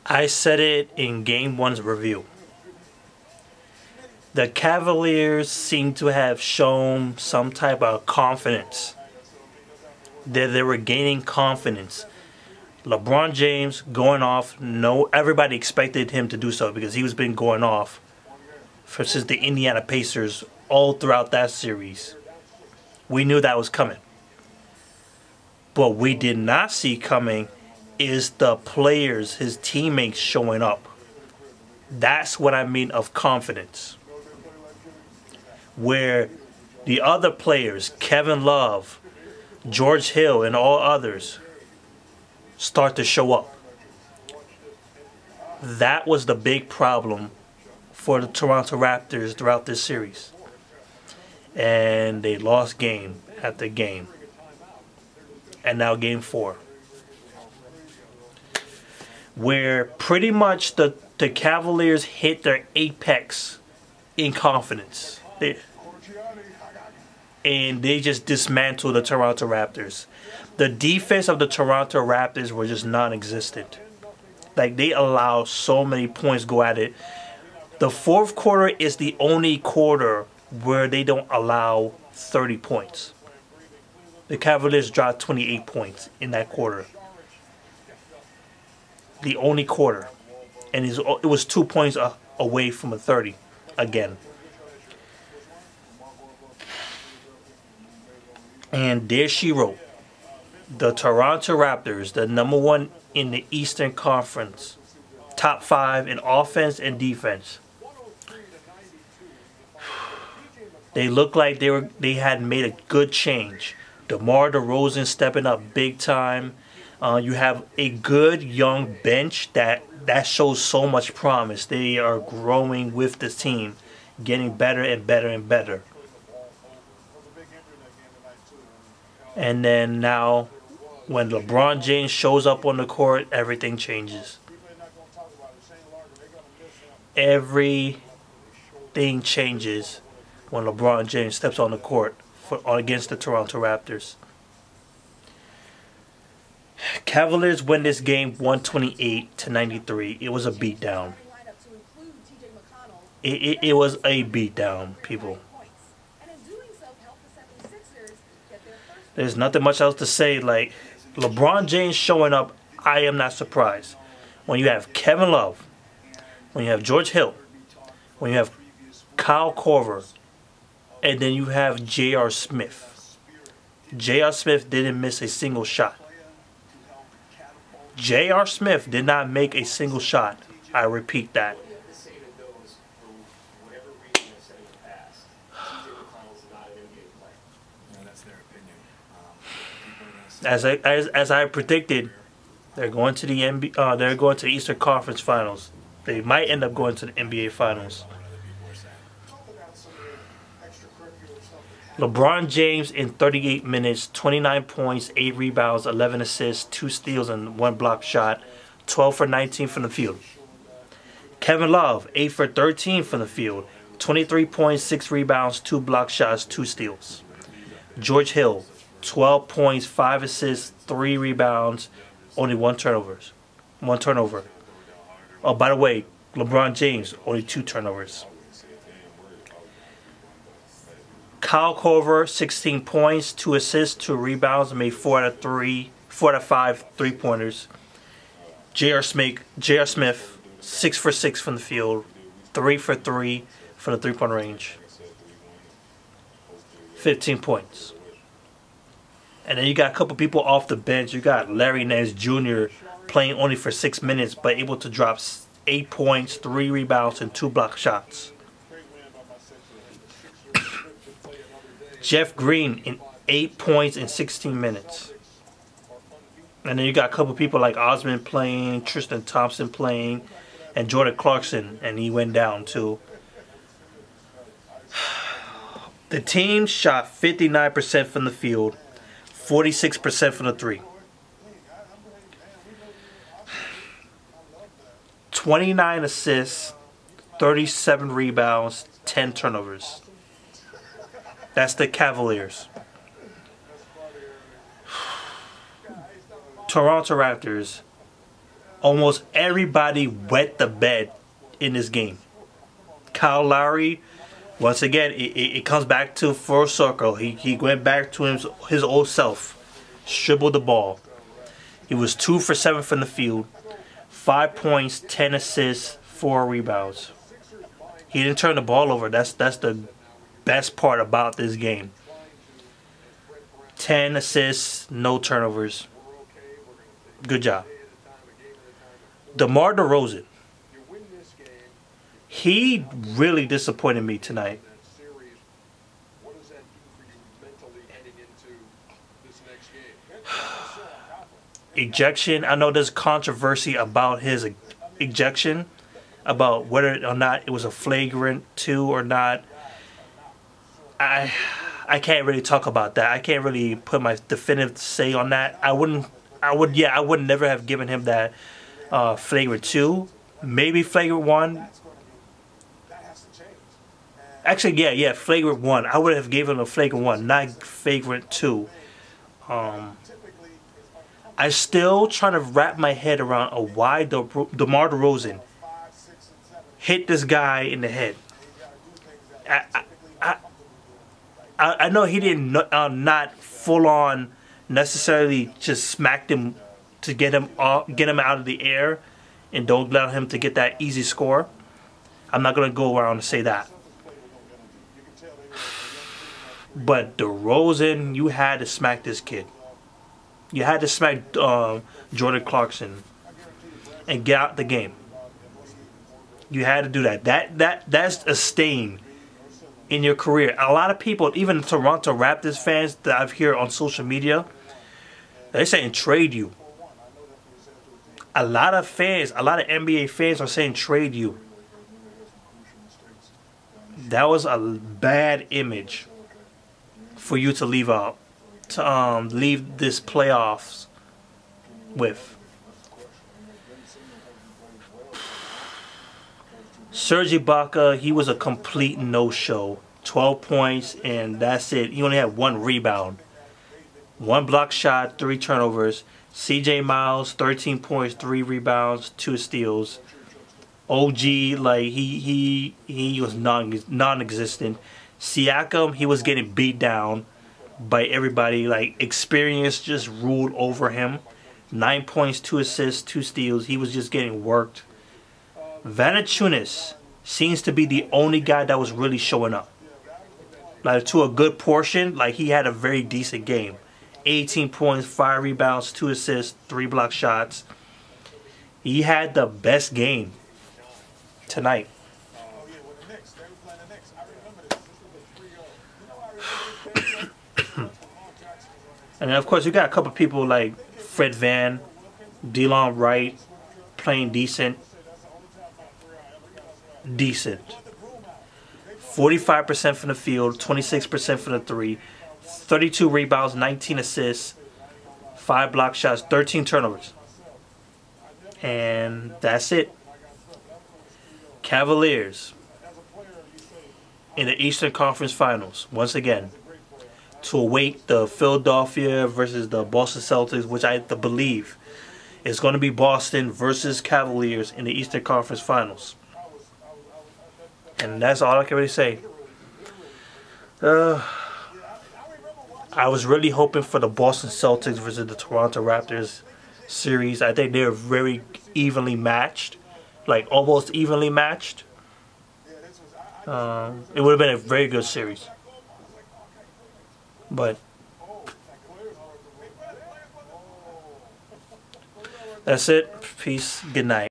I said it in Game 1's review. The Cavaliers seem to have shown some type of confidence. That they were gaining confidence. LeBron James going off. No, everybody expected him to do so because he was been going off since the Indiana Pacers all throughout that series. We knew that was coming. What we did not see coming is the players, his teammates showing up. That's what I mean of confidence. Where the other players, Kevin Love, George Hill, and all others, start to show up. That was the big problem for the Toronto Raptors throughout this series. And they lost game after game. And now game 4. Where pretty much the Cavaliers hit their apex in confidence. And they just dismantled the Toronto Raptors. The defense of the Toronto Raptors were just non-existent. Like, they allow so many points go at it. The fourth quarter is the only quarter where they don't allow 30 points. The Cavaliers dropped 28 points in that quarter. The only quarter. And it was 2 points away from a 30 again. And there she wrote. The Toronto Raptors, the #1 in the Eastern Conference. Top 5 in offense and defense. They look like they had made a good change. DeMar DeRozan stepping up big time. You have a good young bench that shows so much promise. They are growing with the team, getting better and better and better. And then now, when LeBron James shows up on the court, everything changes. Everything changes when LeBron James steps on the court against the Toronto Raptors. Cavaliers win this game 128-93. It was a beatdown. It was a beatdown, people. There's nothing much else to say. Like, LeBron James showing up, I am not surprised. When you have Kevin Love, when you have George Hill, when you have Kyle Korver, and then you have J.R. Smith. J.R. Smith didn't miss a single shot. J.R. Smith did not make a single shot. I repeat that. As I predicted, they're going to the they're going to the Eastern Conference Finals. They might end up going to the NBA Finals. LeBron James in 38 minutes, 29 points, 8 rebounds, 11 assists, 2 steals, and 1 block shot. 12 for 19 from the field. Kevin Love, 8 for 13 from the field. 23 points, 6 rebounds, 2 block shots, 2 steals. George Hill, 12 points, 5 assists, 3 rebounds, only 1 turnover. Oh, by the way, LeBron James, only 2 turnovers. Kyle Korver, 16 points, 2 assists, 2 rebounds, made 4 out of 5 3-pointers. J.R. Smith, 6 for 6 from the field, 3 for 3 from the 3-point range. 15 points. And then you got a couple people off the bench. You got Larry Nance Jr. playing only for 6 minutes, but able to drop 8 points, 3 rebounds, and 2 block shots. Jeff Green in 8 points in 16 minutes. And then you got a couple people like Osman playing, Tristan Thompson playing, and Jordan Clarkson, and he went down too. The team shot 59% from the field, 46% from the 3. 29 assists, 37 rebounds, 10 turnovers. That's the Cavaliers. Toronto Raptors Almost everybody wet the bed in this game. Kyle Lowry, once again, it comes back to full circle. He went back to his old self. Dribbled the ball. He was 2 for 7 from the field. 5 points, 10 assists, 4 rebounds. He didn't turn the ball over. That's the best part about this game. 10 assists, no turnovers. Good job. DeMar DeRozan. He really disappointed me tonight. Ejection. I know there's controversy about his ejection, about whether or not it was a flagrant 2 or not. I can't really talk about that. I can't really put my definitive say on that. I would never have given him that flagrant 2. Maybe flagrant 1. Actually, yeah, flagrant 1. I would have given him a flagrant 1, not flagrant 2. I still trying to wrap my head around why DeMar DeRozan hit this guy in the head. I know he didn't not full on necessarily just smacked him to get him out of the air and don't allow him to get that easy score. I'm not gonna go around and say that. But DeRozan, you had to smack this kid. You had to smack Jordan Clarkson and get out the game. You had to do that. That's a stain in your career. A lot of people, even Toronto Raptors fans that I've heard on social media, they're saying trade you. A lot of fans, a lot of NBA fans are saying trade you. That was a bad image for you to leave out. To leave this playoffs with. Serge Ibaka, he was a complete no-show. 12 points and that's it. He only had 1 rebound. 1 block shot, 3 turnovers. CJ Miles, 13 points, 3 rebounds, 2 steals. OG, like he was non-existent. Siakam, he was getting beat down by everybody. Like experience just ruled over him. 9 points, 2 assists, 2 steals. He was just getting worked. Valanciunas seems to be the only guy that was really showing up. Like to a good portion, like he had a very decent game. 18 points, 5 rebounds, 2 assists, 3 block shots. He had the best game tonight. And then of course you got a couple people like Fred Van, Delon Wright playing decent. 45% from the field, 26% from the 3, 32 rebounds, 19 assists, 5 block shots, 13 turnovers. And that's it. Cavaliers in the Eastern Conference Finals once again to await the Philadelphia versus the Boston Celtics, which I believe is going to be Boston versus Cavaliers in the Eastern Conference Finals. And that's all I can really say. I was really hoping for the Boston Celtics versus the Toronto Raptors series. I think they're very evenly matched. Like almost evenly matched. It would have been a very good series. But that's it. Peace. Good night.